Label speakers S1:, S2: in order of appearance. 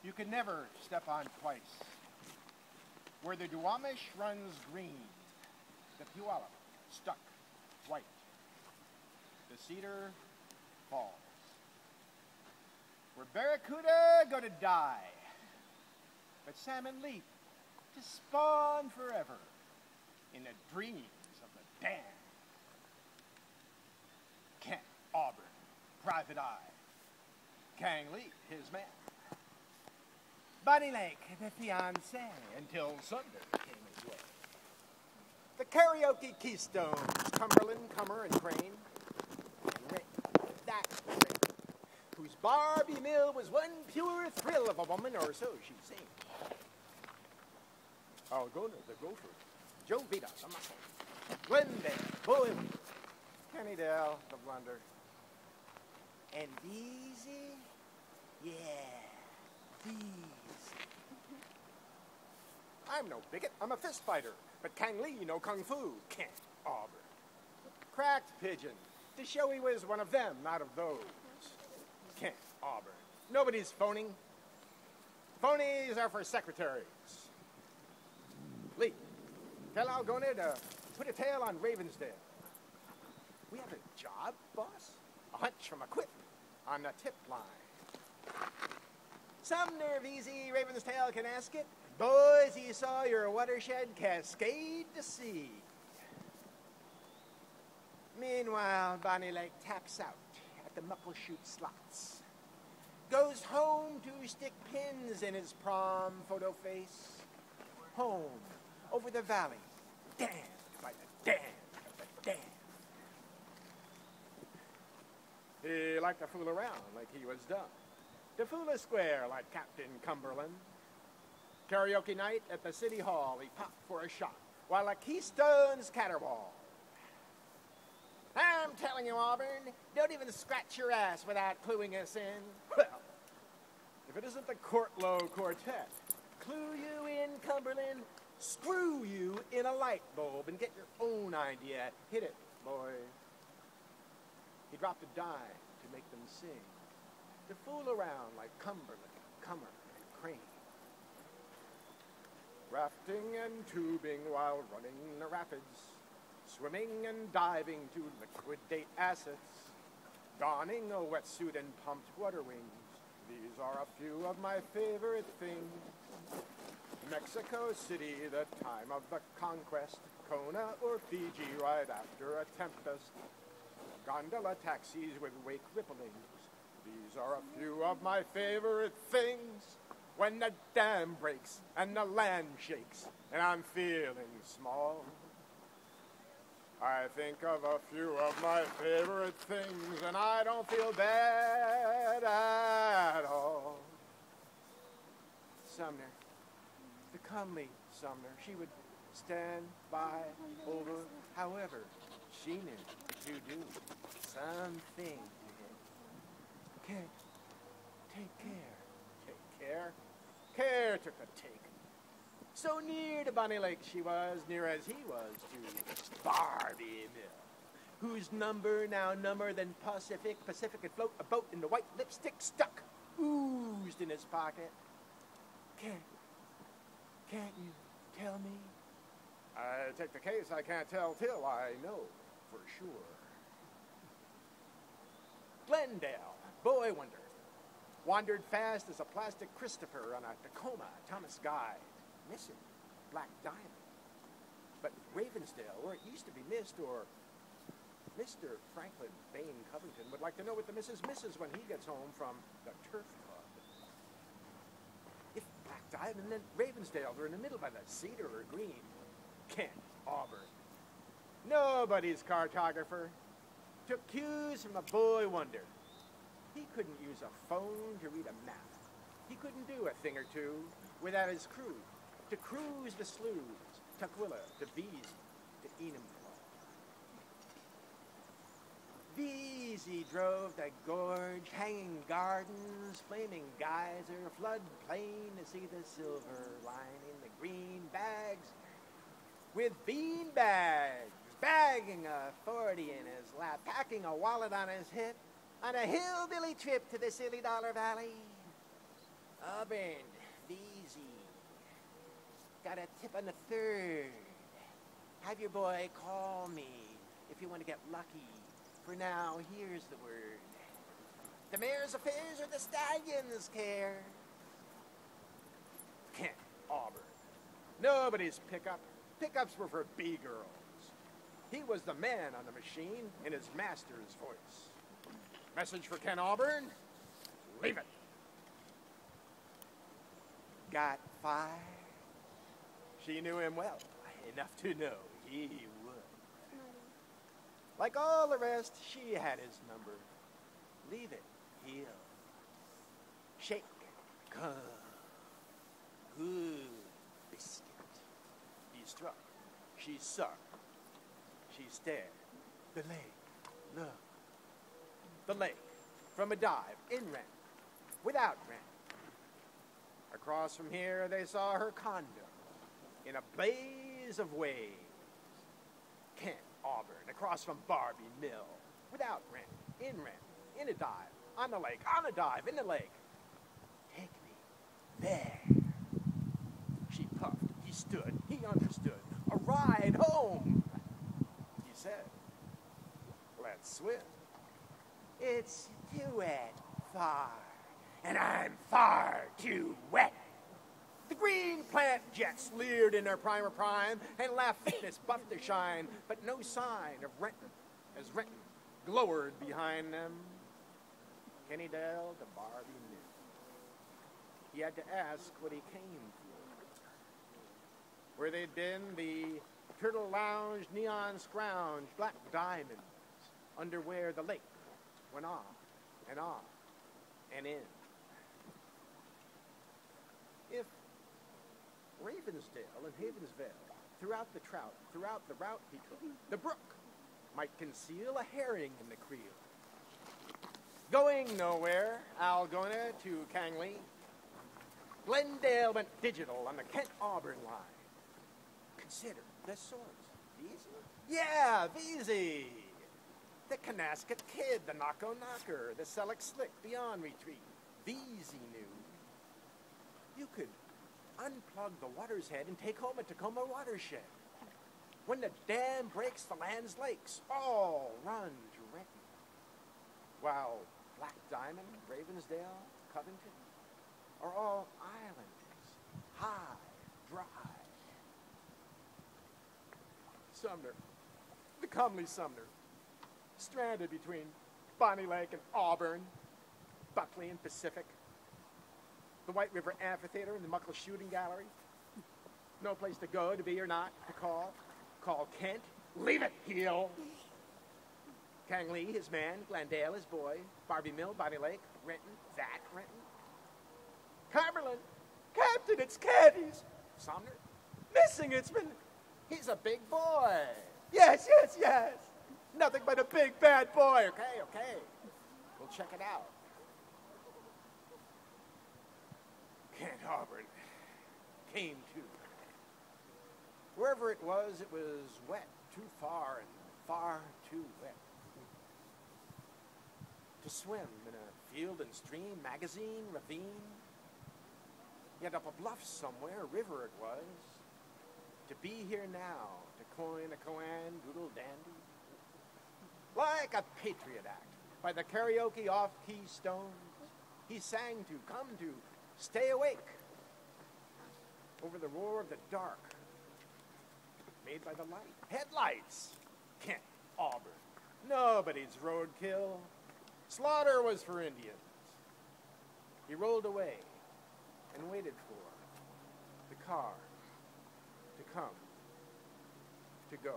S1: you can never step on twice. Where the Duwamish runs green, the Puyallup stuck white. The cedar falls. Where barracuda go to die, but salmon leap to spawn forever in the dreams of the damned. Kent, Auburn, Private Eye, Kang Lee, his man. Bonnie Lake, the fiancé, until Sunday came his way. The karaoke keystones, Cumberland, Cummer, and Crane. And Ray, that Ray, whose Barbie mill was one pure thrill of a woman, or so she seemed. Algona, the gopher, Joe Vita, the muscle, Glendale, Boyle, Kennydale, the blunder, and Veezy, yeah, Veezy. I'm no bigot, I'm a fist fighter, but Kang Lee, no kung fu, Kent, Auburn. Cracked pigeon, to show he was one of them, not of those. Kent, Auburn. Nobody's phoning. Phonies are for secretaries. Lee, tell Algona to put a tail on Ravensdale. We have a job, boss? A hunch from a quip on the tip line. Sumner, VZ, Ravensdale can ask it. Boys, you saw your watershed cascade to sea. Meanwhile, Bonnie Lake taps out at the Muckleshoot slots. Goes home to stick pins in his prom photo face. Home, over the valley, damned by the damned of the damned. He liked to fool around like he was dumb. To fool a square like Captain Cumberland. Karaoke night at the city hall, he popped for a shot, while a Keystone's caterwaul. I'm telling you, Auburn, don't even scratch your ass without cluing us in. Well, if it isn't the Courtlow Quartet, clue you in, Cumberland, screw you in a light bulb and get your own idea. Hit it, boy. He dropped a dime to make them sing, to fool around like Cumberland, Cummer, and Crane. Rafting and tubing while running the rapids, swimming and diving to liquidate assets, donning a wetsuit and pumped water wings. These are a few of my favorite things. Mexico City, the time of the conquest, Kona or Fiji right after a tempest, gondola taxis with wake ripplings. These are a few of my favorite things. When the dam breaks and the land shakes and I'm feeling small, I think of a few of my favorite things and I don't feel bad at all. Sumner, the comely Sumner, she would stand by over, however, she knew to do something to him. Kent, take care. Take care? Care took a take. So near to Bonnie Lake she was, near as he was to Barbie Mill, whose number now number than Pacific had float a boat in the white lipstick stuck, oozed in his pocket. Can't you tell me? I take the case I can't tell till I know for sure. Glendale, boy wonder. Wandered fast as a plastic Christopher on a Tacoma Thomas guide. Missing Black Diamond. But Ravensdale, where it used to be missed, or Mr. Franklin Bain Covington would like to know what the missus misses when he gets home from the turf club. If Black Diamond and Ravensdale were in the middle by the Cedar or Green, Kent, Auburn. Nobody's cartographer. Took cues from a boy wonder. He couldn't use a phone to read a map. He couldn't do a thing or two without his crew to cruise the sloughs, Tukwila, to Veezy, to Enumclaw. Veezy drove the gorge, hanging gardens, flaming geyser, flood plain to see the silver lining the green bags with bean bags, bagging a 40 in his lap, packing a wallet on his hip, on a hillbilly trip to the Silly Dollar Valley. Auburn, easy. Got a tip on the 3rd. Have your boy call me if you want to get lucky. For now, here's the word. The mare's affairs are the stallion's care. Kent, Auburn. Nobody's pickup. Pickups were for B-girls. He was the man on the machine in his master's voice. Message for Ken Auburn? Leave it. Got fired? She knew him well, enough to know he would. Like all the rest, she had his number. Leave it, he'll shake, come, good biscuit. He struck, she sucked, she stared. The lake, look. The lake, from a dive, in rent, without rent. Across from here, they saw her condo, in a blaze of waves. Kent, Auburn, across from Barbie Mill, without rent, in a dive, on the lake, on a dive, in the lake. Take me there. She puffed, he stood, he understood. A ride home. He said, let's swim. It's too wet, far, and I'm far too wet. The green plant jets leered in their primer prime and laughed fitness buffed to shine, but no sign of Renton as Renton glowered behind them. Kennydale to Barbie knew. He had to ask what he came for. Where they'd been, the Turtle Lounge, neon scrounge, black diamonds, under where the lake went on and in. If Ravensdale and Havensvale, throughout the trout, throughout the route he took, the brook might conceal a herring in the creel. Going nowhere, Algona to Kangley, Glendale went digital on the Kent-Auburn line. Consider the source. Veezy? Yeah, Veezy! The Canasket Kid, the Knocko Knocker, the Selleck Slick beyond retreat. Veezy knew. You could unplug the water's head and take home a Tacoma watershed. When the dam breaks the land's lakes, all run to Renton. While Black Diamond, Ravensdale, Covington are all islands, high, dry. Sumner, the comely Sumner, stranded between Bonnie Lake and Auburn, Buckley and Pacific, the White River Amphitheater and the Muckle Shooting Gallery. No place to go, to be or not, to call. Call Kent. Leave it, heel. Kangley, his man. Glendale, his boy. Barbie Mill, Bonnie Lake. Renton, that Renton. Cumberland. Captain, it's Caddies. Sumner. Missing, it's been... He's a big boy. Yes. Nothing but a big bad boy. Okay. We'll check it out. Kent Auburn came to. Wherever it was wet, too far and far too wet. To swim in a field and stream, magazine, ravine. Yet up a bluff somewhere, a river it was. To be here now, to coin a koan, doodle dandy. Like a patriot act, by the karaoke off-key stones, he sang to, come to, stay awake. Over the roar of the dark, made by the light. Headlights! Kent, Auburn. Nobody's roadkill. Slaughter was for Indians. He rolled away and waited for the car to come, to go.